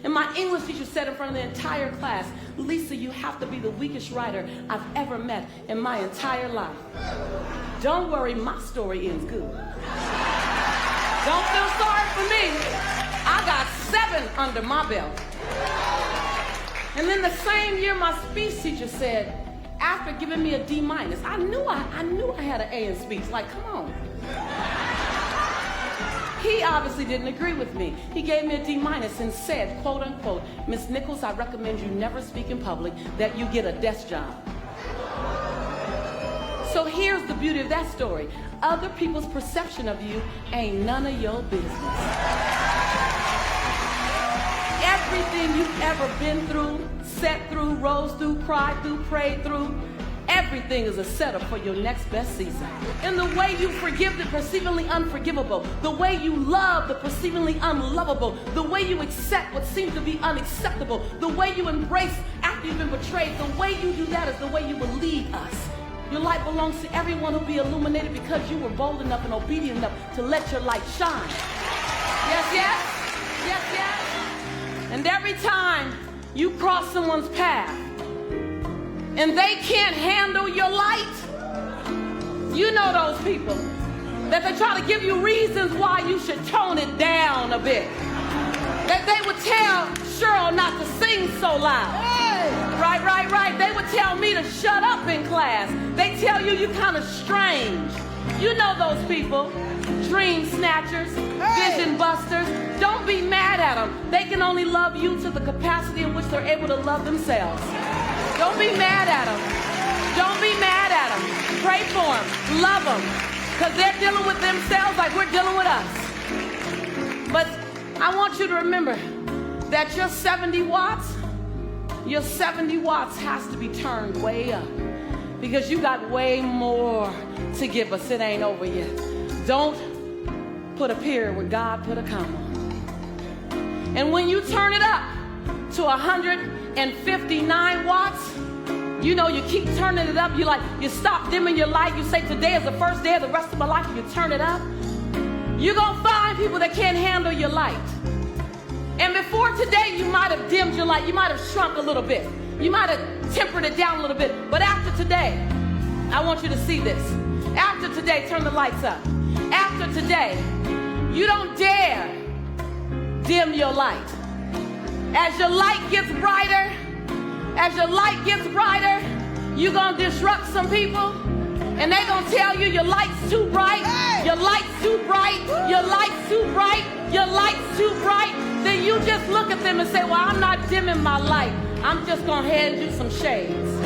And my English teacher said in front of the entire class, Lisa, you have to be the weakest writer I've ever met in my entire life. Don't worry, my story ends good. Don't feel sorry for me. I got 7 under my belt. And then the same year, my speech teacher said, after giving me a D-, I knew I had an A in speech. Like, come on. He obviously didn't agree with me. He gave me a D- and said, quote unquote, Miss Nichols, I recommend you never speak in public, that you get a desk job. So here's the beauty of that story. Other people's perception of you ain't none of your business. Everything you've ever been through, sat through, rose through, cried through, prayed through, everything is a setup for your next best season. In the way you forgive the perceivingly unforgivable, the way you love the perceivingly unlovable, the way you accept what seems to be unacceptable, the way you embrace after you've been betrayed, the way you do that is the way you will lead us. Your light belongs to everyone who'll be illuminated because you were bold enough and obedient enough to let your light shine. Yes, yes? Yes, yes? And every time you cross someone's path and they can't handle your light, you know those people that they try to give you reasons why you should tone it down a bit. That they would tell Cheryl not to sing so loud. Right, right, right. They would tell me to shut up in class. They tell you you're kind of strange. You know those people. Dream snatchers, vision busters. Don't be mad at them. They can only love you to the capacity in which they're able to love themselves. Don't be mad at them. Don't be mad at them. Pray for them. Love them. Because they're dealing with themselves like we're dealing with us. But I want you to remember that your 70 watts has to be turned way up. Because you got way more to give us. It ain't over yet. Don't put a period where God put a comma. And when you turn it up to 159 watts, you know, you keep turning it up. You stop dimming your light. You say, today is the first day of the rest of my life. And you turn it up. You're going to find people that can't handle your light. And before today, you might have dimmed your light. You might have shrunk a little bit. You might have tempered it down a little bit. But after today, I want you to see this. After today, turn the lights up. After today, you don't dare dim your light. As your light gets brighter, you're going to disrupt some people. And they're going to tell you your light's too bright, your light's too bright, your light's too bright, your light's too bright. Then you just look at them and say, well, I'm not dimming my light. I'm just going to hand you some shades.